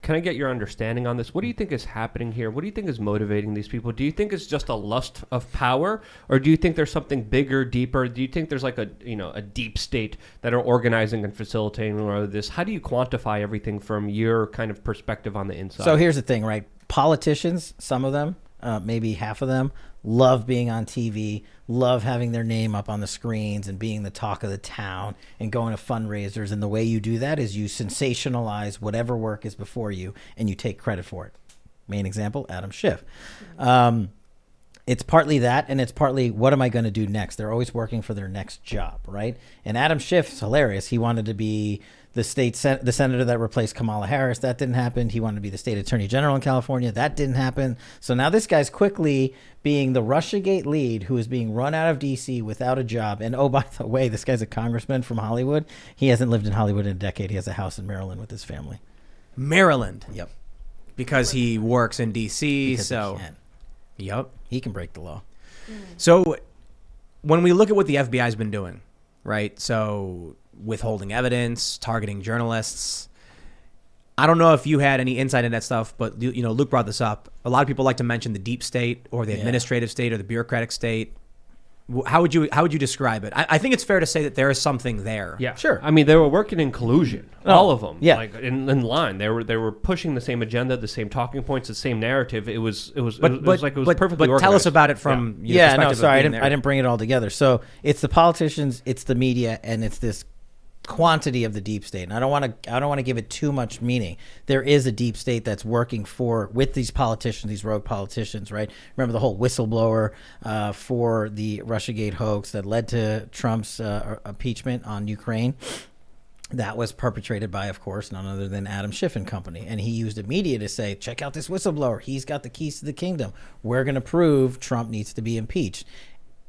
can I get your understanding on this? What do you think is happening here? What do you think is motivating these people? Do you think it's just a lust of power, or do you think there's something bigger, deeper? Do you think there's like a deep state that are organizing and facilitating all of this? How do you quantify everything from your kind of perspective on the inside? So here's the thing, right? Politicians, some of them, maybe half of them, love being on TV, love having their name up on the screens and being the talk of the town and going to fundraisers. And the way you do that is you sensationalize whatever work is before you and you take credit for it. Main example, Adam Schiff. It's partly that, and it's partly what am I going to do next? They're always working for their next job, right? And Adam Schiff's hilarious. He wanted to be the senator that replaced Kamala Harris. That didn't happen. He wanted to be the state attorney general in California. That didn't happen. So now this guy's quickly being the Russiagate lead who is being run out of D.C. without a job. And oh, by the way, this guy's a congressman from Hollywood. He hasn't lived in Hollywood in a decade. He has a house in Maryland with his family. Maryland? Yep. Because he works in D.C., Because so... he can. Yep. He can break the law. So when we look at what the FBI's been doing, right? So withholding evidence, targeting journalists. I don't know if you had any insight in that stuff, but Luke brought this up. A lot of people like to mention the deep state or the administrative state or the bureaucratic state. How would you describe it? I think it's fair to say that there is something there. Yeah, sure. I mean, they were working in collusion, all of them. Yeah, like in line. They were pushing the same agenda, the same talking points, the same narrative. It was perfectly But organized. tell us about it from your perspective. Sorry, I didn't bring it all together. So it's the politicians, it's the media, and it's this quantity of the deep state. And I don't want to give it too much meaning. There is a deep state that's working with these politicians, these rogue politicians, right? Remember the whole whistleblower for the Russiagate hoax that led to Trump's impeachment on Ukraine? That was perpetrated by, of course, none other than Adam Schiff and company. And he used the media to say, check out this whistleblower. He's got the keys to the kingdom. We're going to prove Trump needs to be impeached.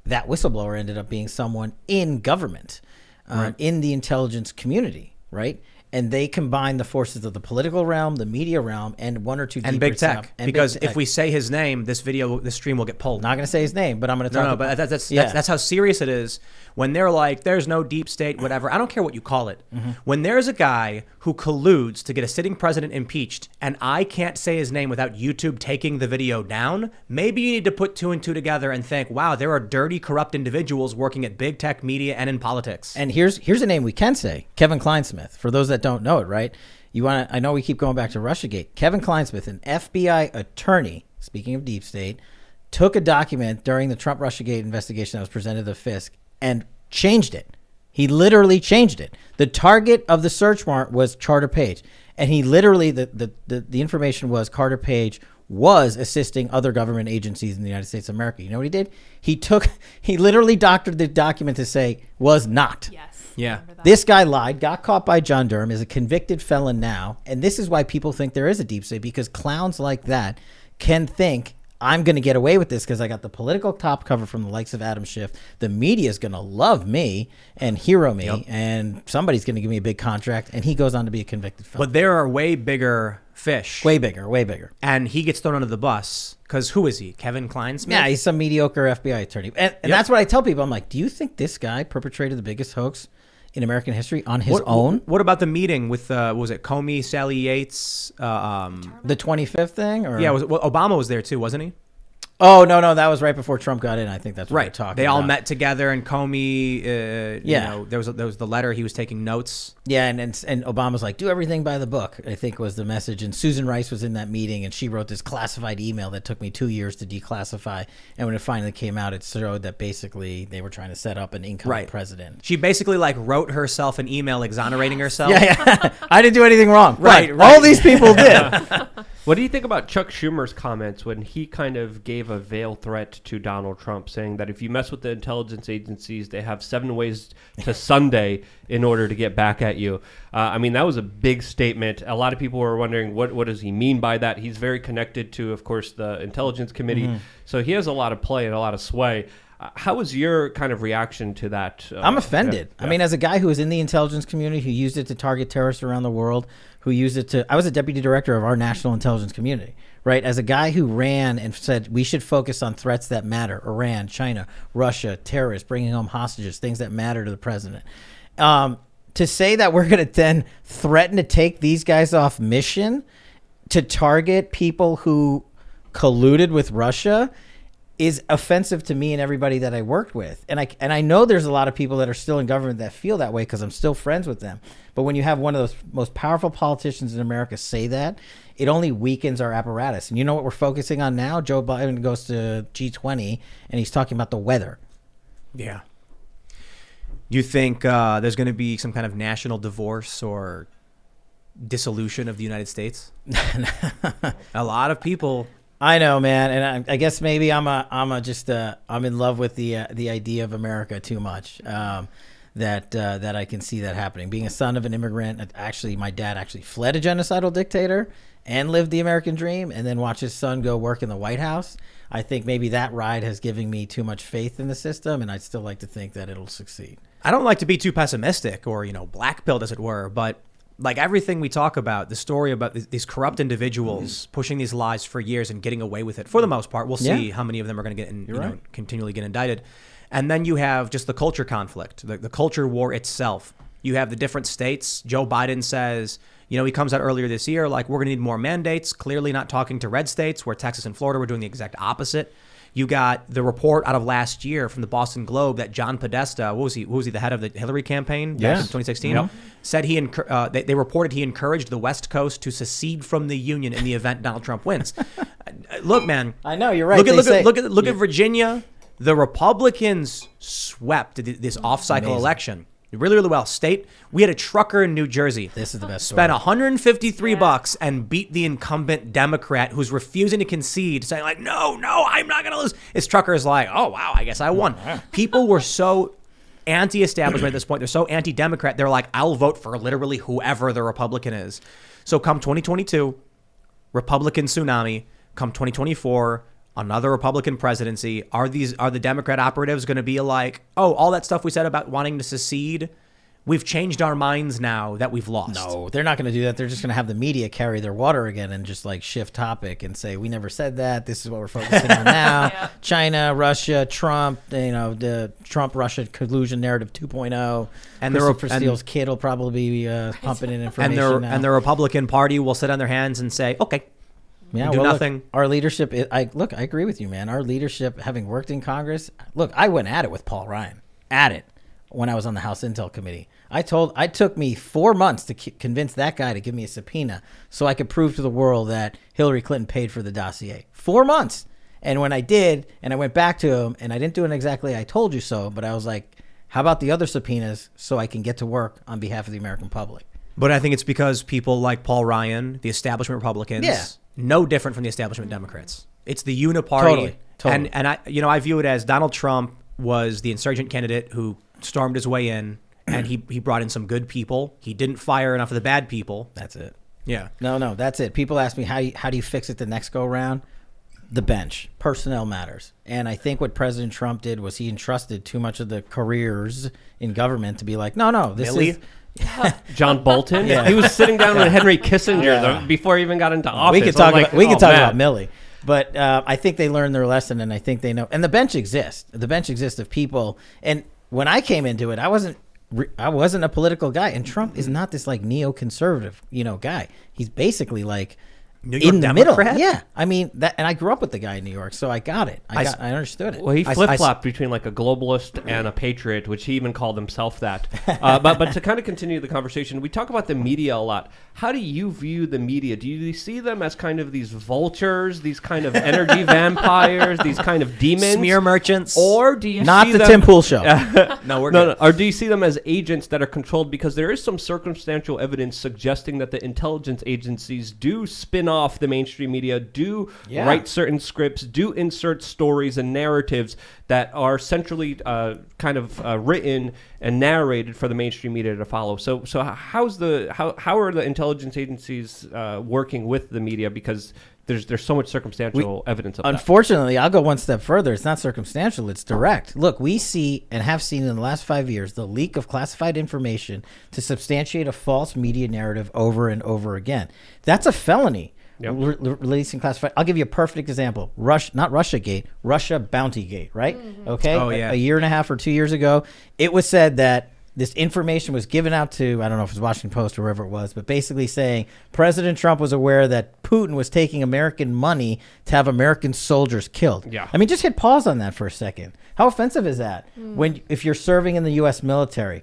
That whistleblower ended up being someone in government. Right. In the intelligence community, right? And they combine the forces of the political realm, the media realm, and one or two and big tech. Because if we say his name, this stream will get pulled. Not going to say his name, but I'm going to talk. No, but that's how serious it is. When they're like, "There's no deep state," whatever. I don't care what you call it. Mm-hmm. When there's a guy who colludes to get a sitting president impeached, and I can't say his name without YouTube taking the video down, maybe you need to put two and two together and think, "Wow, there are dirty, corrupt individuals working at big tech, media, and in politics." And here's a name we can say: Kevin Kleinsmith. For those that don't know it, right? I know we keep going back to Russiagate. Kevin Kleinsmith, an FBI attorney, speaking of deep state, took a document during the Trump Russiagate investigation that was presented to the FISC and changed it. He literally changed it. The target of the search warrant was Carter Page. And he literally, the information was Carter Page was assisting other government agencies in the United States of America. You know what he did? He literally doctored the document to say was not. Yes. Yeah. This guy lied, got caught by John Durham, is a convicted felon now. And this is why people think there is a deep state, because clowns like that can think, I'm going to get away with this because I got the political top cover from the likes of Adam Schiff. The media is going to love me and hero me, and somebody's going to give me a big contract, and he goes on to be a convicted felon. But there are way bigger fish. Way bigger. And he gets thrown under the bus because who is he? Kevin Kleinsmith? Yeah, he's some mediocre FBI attorney. And that's what I tell people. I'm like, do you think this guy perpetrated the biggest hoax in American history on his own? What about the meeting with, was it Comey, Sally Yates? The 25th thing? Or? Yeah, Obama was there too, wasn't he? Oh, no, that was right before Trump got in. I think that's what we're talking about. They all met together, and Comey, there was the letter. He was taking notes. Yeah, and Obama's like, do everything by the book, I think was the message. And Susan Rice was in that meeting, and she wrote this classified email that took me 2 years to declassify. And when it finally came out, it showed that basically they were trying to set up an incoming president. She basically wrote herself an email exonerating herself. Yeah. I didn't do anything wrong. Right. All these people did. What do you think about Chuck Schumer's comments when he kind of gave a veiled threat to Donald Trump, saying that if you mess with the intelligence agencies, they have 7 ways to Sunday in order to get back at you? I mean, that was a big statement. A lot of people were wondering, what does he mean by that? He's very connected to, of course, the Intelligence Committee. Mm-hmm. So he has a lot of play and a lot of sway. How was your kind of reaction to that? I'm offended. Yeah. I mean, as a guy who was in the intelligence community, who used it to target terrorists around the world, I was a deputy director of our national intelligence community, right? As a guy who ran and said we should focus on threats that matter, Iran, China, Russia, terrorists, bringing home hostages, things that matter to the president. To say that we're going to then threaten to take these guys off mission to target people who colluded with Russia is offensive to me and everybody that I worked with. And I know there's a lot of people that are still in government that feel that way because I'm still friends with them. But when you have one of those most powerful politicians in America say that, it only weakens our apparatus. And you know what we're focusing on now? Joe Biden goes to G20 and he's talking about the weather. Yeah. You think there's going to be some kind of national divorce or dissolution of the United States? A lot of people. I know, man, and I guess maybe I'm in love with the idea of America too much. That I can see that happening. Being a son of an immigrant, actually, my dad actually fled a genocidal dictator and lived the American dream, and then watched his son go work in the White House. I think maybe that ride has given me too much faith in the system, and I'd still like to think that it'll succeed. I don't like to be too pessimistic or black-pilled, as it were, but like everything we talk about, the story about these corrupt individuals pushing these lies for years and getting away with it, for the most part. We'll see how many of them are going to get continually get indicted. And then you have just the culture conflict, the culture war itself. You have the different states. Joe Biden says, he comes out earlier this year, like, we're going to need more mandates, clearly not talking to red states, where Texas and Florida were doing the exact opposite. You got the report out of last year from the Boston Globe that John Podesta, what was he, the head of the Hillary campaign back in 2016? Yep. Said they reported he encouraged the West Coast to secede from the Union in the event Donald Trump wins. Look, man. I know, you're right. Look at Virginia. The Republicans swept this off-cycle election really, really well. We had a trucker in New Jersey. This is the best. Spent $153 and beat the incumbent Democrat who's refusing to concede, saying like, no, I'm not going to lose. This trucker is like, oh, wow, I guess I won. People were so anti-establishment at this point. They're so anti-Democrat. They're like, I'll vote for literally whoever the Republican is. So come 2022, Republican tsunami. Come 2024, another Republican presidency. Are the Democrat operatives going to be like, oh, all that stuff we said about wanting to secede, we've changed our minds now that we've lost? No, they're not going to do that. They're just going to have the media carry their water again and just like shift topic and say, we never said that. This is what we're focusing on now. Yeah. China, Russia, Trump, the Trump-Russia collusion narrative 2.0. And Christopher Steele's kid will probably be pumping in information now. And the Republican Party will sit on their hands and say, okay, yeah, do nothing. Look, our leadership, I agree with you, man. Our leadership, having worked in Congress, look, I went at it with Paul Ryan, when I was on the House Intel Committee. It took me 4 months to convince that guy to give me a subpoena so I could prove to the world that Hillary Clinton paid for the dossier. 4 months. And when I did, and I went back to him, and I didn't do it exactly I told you so, but I was like, how about the other subpoenas so I can get to work on behalf of the American public? But I think it's because people like Paul Ryan, the establishment Republicans, no different from the establishment Democrats. It's the uniparty. Totally. And I view it as Donald Trump was the insurgent candidate who stormed his way in, and he brought in some good people. He didn't fire enough of the bad people. That's it. Yeah. No, that's it. People ask me, how do you fix it the next go around? The bench. Personnel matters. And I think what President Trump did was he entrusted too much of the careers in government to be like, no, this is... John Bolton. Yeah. He was sitting down with Henry Kissinger before he even got into office. We could talk about Milley. But I think they learned their lesson, and I think they know. And the bench exists. The bench exists of people. And when I came into it, I wasn't a political guy. And Trump is not this like neoconservative, guy. He's basically like New York in the Democrat? middle. Yeah, I mean that, and I grew up with the guy in New York, so I got it. I understood it. Well, he flip-flopped between like a globalist and a patriot, which he even called himself that. But to kind of continue the conversation, we talk about the media a lot. How do you view the media? Do you see them as kind of these vultures, these kind of energy vampires, these kind of demons, smear merchants, or do you not see the them, Tim Pool show? No, we're good. No. Or do you see them as agents that are controlled? Because there is some circumstantial evidence suggesting that the intelligence agencies do spin off the mainstream media, do write certain scripts, do insert stories and narratives that are centrally written and narrated for the mainstream media to follow. So how are the intelligence agencies working with the media? Because there's so much circumstantial evidence of that. Unfortunately, I'll go one step further. It's not circumstantial, it's direct. Look, we see and have seen in the last 5 years the leak of classified information to substantiate a false media narrative over and over again. That's a felony. Yep. Releasing classified. I'll give you a perfect example. Not Russiagate, Russia Bountygate, right? Mm-hmm. Okay. Oh, yeah. A year and a half or 2 years ago, it was said that this information was given out to, I don't know if it was Washington Post or wherever it was, but basically saying President Trump was aware that Putin was taking American money to have American soldiers killed. Yeah. I mean, just hit pause on that for a second. How offensive is that if you're serving in the U.S. military?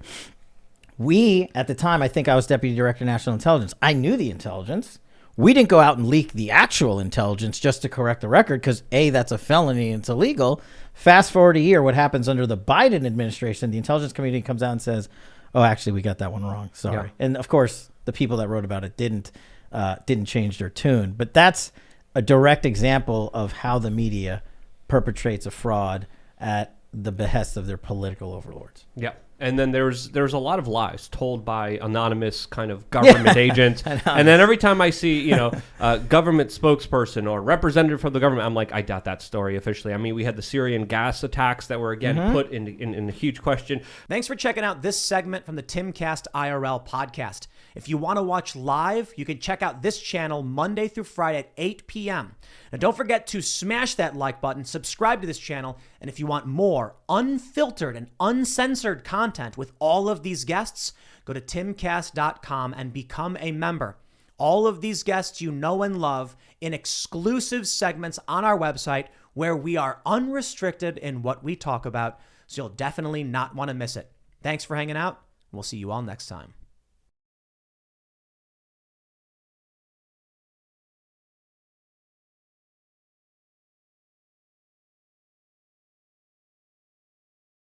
We, at the time, I think I was Deputy Director of National Intelligence. I knew the intelligence. We didn't go out and leak the actual intelligence just to correct the record because, A, that's a felony and it's illegal. Fast forward a year, what happens under the Biden administration, the intelligence community comes out and says, oh, actually, we got that one wrong. Sorry. Yeah. And, of course, the people that wrote about it didn't change their tune. But that's a direct example of how the media perpetrates a fraud at the behest of their political overlords. Yeah. And then there's a lot of lies told by anonymous kind of government agents. And then every time I see, a government spokesperson or representative from the government, I'm like, I doubt that story officially. I mean, we had the Syrian gas attacks that were, again, put in a huge question. Thanks for checking out this segment from the Timcast IRL podcast. If you want to watch live, you can check out this channel Monday through Friday at 8 p.m. Now, don't forget to smash that like button, subscribe to this channel, and if you want more unfiltered and uncensored content with all of these guests, go to timcast.com and become a member. All of these guests you know and love in exclusive segments on our website where we are unrestricted in what we talk about, so you'll definitely not want to miss it. Thanks for hanging out. We'll see you all next time.